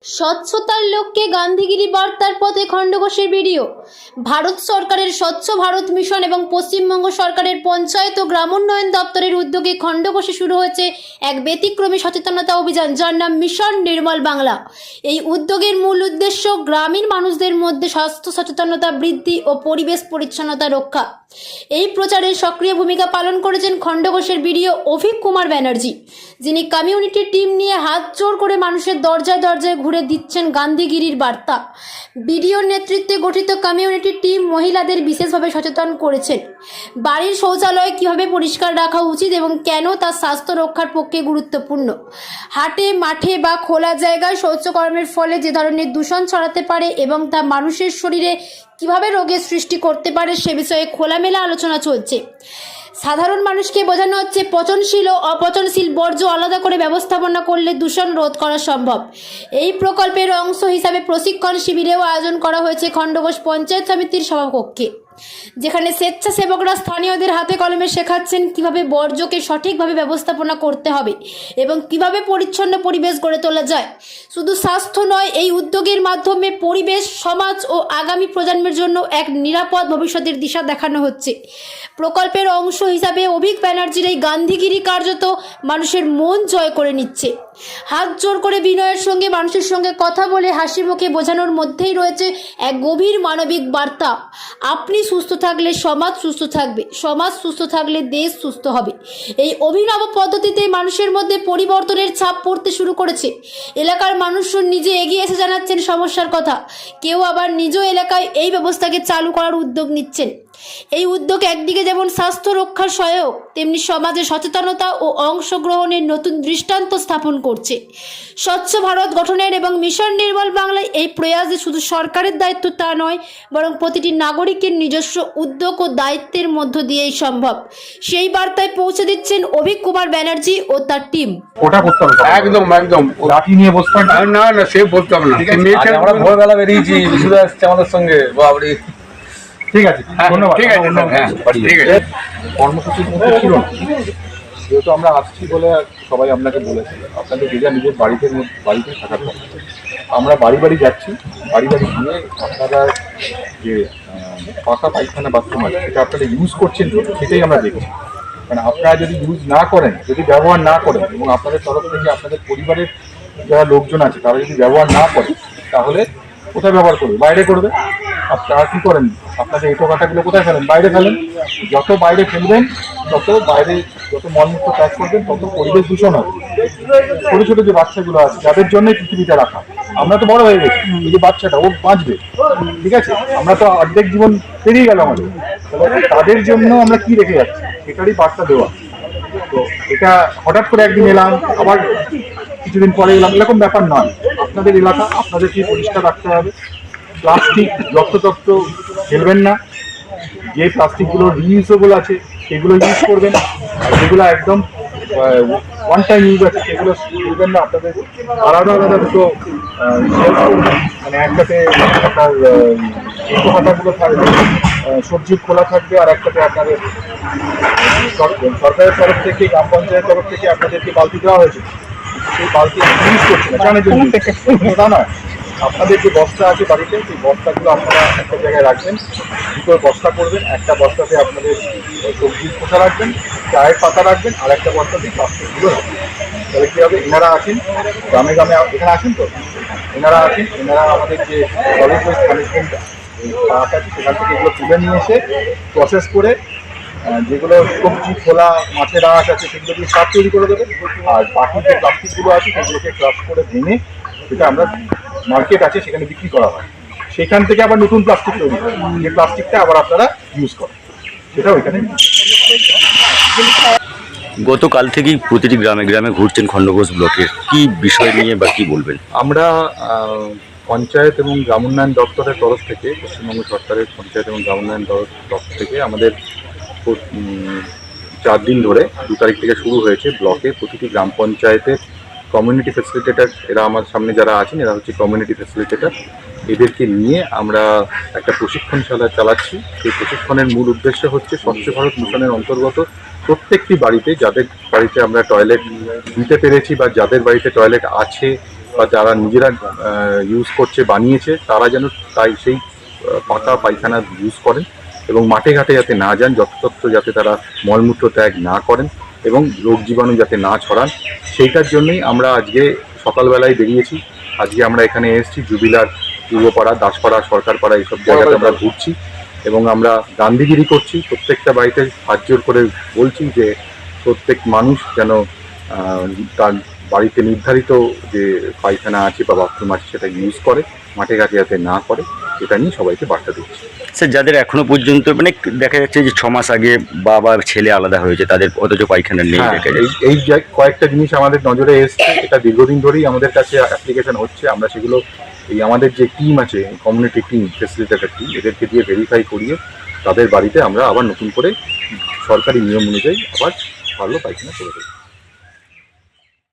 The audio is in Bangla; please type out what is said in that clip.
স্বচ্ছতার লক্ষ্যে গান্ধীগিরি বার্তার পথে খণ্ডঘোষের ভিডিও। ভারত সরকারের স্বচ্ছ ভারত মিশন এবং পশ্চিমবঙ্গ সরকারের পঞ্চায়েত ও গ্রামোন্নয়ন দপ্তরের উদ্যোগে খণ্ডঘোষে শুরু হয়েছে এক ব্যতিক্রমী সচেতনতা অভিযান, যার নাম মিশন নির্মল বাংলা। এই উদ্যোগের মূল উদ্দেশ্য গ্রামীণ মানুষদের মধ্যে স্বাস্থ্য সচেতনতা বৃদ্ধি ও পরিবেশ পরিচ্ছন্নতা রক্ষা। এই প্রচারে সক্রিয় ভূমিকা পালন করেছেন খণ্ডঘোষের ভিডিও অভিক কুমার ব্যানার্জি, যিনি কমিউনিটি টিম নিয়ে হাত জোড় করে মানুষের দরজায় দরজায় ঘুরে দিচ্ছেন গান্ধীগিরির বার্তা। ভিডিওর নেতৃত্বে গঠিত কমিউনিটি টিম মহিলাদের বিশেষভাবে সচেতন করেছেন। বাড়ির শৌচালয় কীভাবে পরিষ্কার রাখা উচিত এবং কেন তা স্বাস্থ্য রক্ষার পক্ষে গুরুত্বপূর্ণ। হাটে, মাঠে বা খোলা জায়গায় শৌচকর্মের ফলে যে ধরনের দূষণ ছড়াতে পারে এবং তা মানুষের শরীরে কিভাবে রোগের সৃষ্টি করতে পারে সে বিষয়ে খোলামেলা আলোচনা চলছে। সাধারণ মানুষকে বোঝানো হচ্ছে পচনশীল ও অপচনশীল বর্জ্য আলাদা করে ব্যবস্থাপনা করলে দূষণ রোধ করা সম্ভব। এই প্রকল্পের অংশ হিসাবে প্রশিক্ষণ শিবিরেও আয়োজন করা হয়েছে খণ্ডঘোষ পঞ্চায়েত সমিতির সভাকক্ষে, যেখানে স্বেচ্ছাসেবকরা স্থানীয়দের হাতে কলমে শেখাচ্ছেন কিভাবে বর্জ্যকে সঠিকভাবে ব্যবস্থাপনা করতে হবে এবং কিভাবে পরিচ্ছন্ন পরিবেশ গড়ে তোলা যায়। শুধু স্বাস্থ্য নয়, এই উদ্যোগের মাধ্যমে পরিবেশ, সমাজ ও আগামী প্রজন্মের জন্য এক নিরাপদ ভবিষ্যতের দিশা দেখানো হচ্ছে। প্রকল্পের অংশ হিসাবে অভিক ব্যানার্জির এই গান্ধীগিরি কার্যত মানুষের মন জয় করে নিচ্ছে। হাত জোড় করে বিনয়ের সঙ্গে মানুষের সঙ্গে কথা বলে হাসি মুখে বোঝানোর মধ্যেই রয়েছে এক গভীর মানবিক বার্তা। আপনি সুস্থ থাকলে সমাজ সুস্থ থাকবে, সমাজ সুস্থ থাকলে দেশ সুস্থ হবে। এই অভিনব পদ্ধতিতে মানুষের মধ্যে পরিবর্তনের ছাপ পড়তে শুরু করেছে। এলাকার মানুষজন নিজে এগিয়ে এসে জানাচ্ছেন সমস্যার কথা, কেউ আবার নিজ এলাকায় এই ব্যবস্থাকে চালু করার উদ্যোগ নিচ্ছেন। এই উদ্যোগ একদিকে যেমন স্বাস্থ্য রক্ষার সহায়ক, তেমনি সমাজে সচেতনতা ও অংশগ্রহণের নতুন দৃষ্টান্ত স্থাপন করছে। স্বচ্ছ ভারত গঠনের এবং মিশন নির্মল বাংলায় এই প্রয়াসে শুধু সরকারের দায়িত্ব তা নয়, বরং প্রতিটি নাগরিকের নিজস্ব উদ্যোগ ও দায়িত্বের মধ্য দিয়েই সম্ভব। সেই বার্তায় পৌঁছে দিচ্ছেন অভিক কুমার ব্যানার্জি ও তার টিম। ওটা করতে হবে, একদম একদম লাঠি নিয়ে বসতে হবে না না, সে বলতে হবে না। আমরা ভোরবেলা বেরিয়েছি, বিশুদা আসছে আমাদের সঙ্গে। বাবরি, ঠিক আছে, ধন্যবাদ। ঠিক আছে, হ্যাঁ ঠিক আছে। কর্মসূচির মধ্যে ছিল না, যেহেতু আমরা আসছি বলে সবাই আপনাকে বলেছে আপনাদের যে যা নিজের বাড়িতেই থাকার কথা। আমরা বাড়ি বাড়ি যাচ্ছি, বাড়ি বাড়ি গিয়ে আপনারা যে পাকা পায়খানা বাথরুম আছে সেটা আপনারা ইউজ করছেন সেটাই আমরা দেখছি। মানে আপনারা যদি ইউজ না করেন, যদি ব্যবহার না করেন এবং আপনাদের তরফ থেকে আপনাদের পরিবারের যারা লোকজন আছে তারা যদি ব্যবহার না করে, তাহলে কোথায় ব্যবহার করবে? বাইরে করবে। আপনারা কী করেন? আপনাদের এঁটো কাটাগুলো কোথায় ফেলেন? বাইরে ফেলেন। যত বাইরে ফেলবেন, তত বাইরে যত মলমূত্র ত্যাগ করবেন, তত পরিবেশ দূষণ হবে। ছোটো ছোটো যে বাচ্চাগুলো আছে যাদের জন্যই পৃথিবীটা রাখা, আমরা তো বড় হয়ে গেছি, এই যে বাচ্চাটা ও বাঁচবে, ঠিক আছে? আমরা তো অর্ধেক জীবন পেরিয়ে গেল আমাদের, তাহলে তাদের জন্য আমরা কি রেখে যাচ্ছি সেটারই বার্তা দেওয়া। তো এটা হঠাৎ করে একদিন এলাম, আবার কিছুদিন পরে এলাম, এরকম ব্যাপার নয়। আপনাদের এলাকা আপনাদেরকে পরিষ্কার রাখতে হবে। প্লাস্টিক যত্রতত্র ফেলবেন না। যে প্লাস্টিকগুলো রিইউজেবল আছে সেগুলো ইউজ করবেন, আর যেগুলো একদম ওয়ান টাইম ইউজ আছে সেগুলো ফেলবেন না। আপনাদের আলাদা আলাদা দুটো মানে একটাতে আপনার এঁটো কাটাগুলো থাকবে, সবজির খোলা থাকবে, আর একটাতে আপনাদের সরকারের তরফ থেকে, গ্রাম পঞ্চায়েতের তরফ থেকে আপনাদেরকে বালতি দেওয়া হয়েছে। সেই বালতি ইউজ করছে না, জানার জন্য তা নয়। আপনাদের যে বস্তা আছে বাড়িতে, সেই বস্তাগুলো আপনারা একটা জায়গায় রাখবেন, দুটো বস্তা করবেন। একটা বস্তাতে আপনাদের সবজির খোসা রাখবেন, চায়ের পাতা রাখবেন, আর একটা বস্তাতে প্লাস্টিকগুলো রাখবেন। তাহলে কী হবে? এনারা আছেন গ্রামে গ্রামে, এখানে আসেন তো, এনারা আছেন, এনারা আমাদের যে সলিড ওয়েস্ট ম্যানেজমেন্ট পার্ট আছে সেখান থেকে এগুলো তুলে নিয়ে এসে প্রসেস করে যেগুলো সবজি খোলা মাছের আঁশ আছে সেগুলো দিয়ে সার তৈরি করে দেবে। আর বাকি যে প্লাস্টিকগুলো আছে সেগুলোকে ক্রাশ করে ভেঙে সেটা আমরা মার্কেট আছে সেখানে বিক্রি করা হয়। সেখান থেকে আবার নতুন প্লাস্টিক তৈরি হয়, যে প্লাস্টিকটা আবার আপনারা ইউজ করেন, সেটাও এখানে। গতকাল থেকেই প্রতিটি গ্রামে গ্রামে ঘুরছেন খণ্ডঘোষ ব্লকের, কি বিষয় নিয়ে বা কি বলবেন? আমরা পঞ্চায়েত এবং গ্রামোন্নয়ন দপ্তরের তরফ থেকে, পশ্চিমবঙ্গ সরকারের পঞ্চায়েত এবং গ্রামোন্নয়ন দপ্তর থেকে আমাদের 4 দিন ধরে 2 তারিখ থেকে শুরু হয়েছে ব্লকে প্রতিটি গ্রাম পঞ্চায়েতের কমিউনিটি ফ্যাসিলিটেটর। এরা আমার সামনে যারা আছেন এরা হচ্ছে কমিউনিটি ফ্যাসিলিটেটর। এদেরকে নিয়ে আমরা একটা প্রশিক্ষণশালা চালাচ্ছি। সেই প্রশিক্ষণের মূল উদ্দেশ্য হচ্ছে স্বচ্ছ ভারত মিশনের অন্তর্গত প্রত্যেকটি বাড়িতে, যাদের বাড়িতে আমরা টয়লেট দিতে পেরেছি বা যাদের বাড়িতে টয়লেট আছে বা যারা নিজেরা ইউজ করছে বানিয়েছে তারা যেন তাই সেই পাকা পায়খানা ইউজ করেন এবং মাঠে ঘাটে যাতে না যান, যত্রতত্র যাতে তারা মলমূত্র ত্যাগ না করেন এবং রোগ জীবাণু যাতে না ছড়ান, সেইটার জন্যই আমরা আজকে সকালবেলায় বেরিয়েছি। আজকে আমরা এখানে এসেছি জুবিলার, পূর্বপাড়া, দাসপাড়া, সরকারপাড়া এইসব জায়গাতে আমরা ঘুরছি এবং আমরা গান্ধীগিরি করছি। প্রত্যেকটা বাড়িতে হাত জোর করে বলছি যে প্রত্যেক মানুষ যেন তার বাড়িতে নির্ধারিত যে পায়খানা আছে বা বাথরুম আছে সেটা ইউজ করে, মাঠে ঘাটে যাতে না করে, এটা নিয়ে সবাইকে বার্তা দিচ্ছি। স্যার, যাদের এখনো পর্যন্ত মানে দেখা যাচ্ছে যে 6 মাস আগে বাবা ছেলে আলাদা হয়েছে, তাদের অথচ পায়খানা নেই হ্যাঁ, দেখা যাচ্ছে। এই কয়েকটা জিনিস আমাদের নজরে এসছে, এটা দীর্ঘদিন ধরেই আমাদের কাছে অ্যাপ্লিকেশন হচ্ছে। আমরা সেগুলো এই আমাদের যে টিম আছে, কমিউনিটি টিম, ফেসিলিটেটর টিম, এদেরকে দিয়ে ভেরিফাই করিয়ে তাদের বাড়িতে আমরা আবার নতুন করে সরকারি নিয়ম অনুযায়ী আবার ভালো পায়খানা করে দেবো।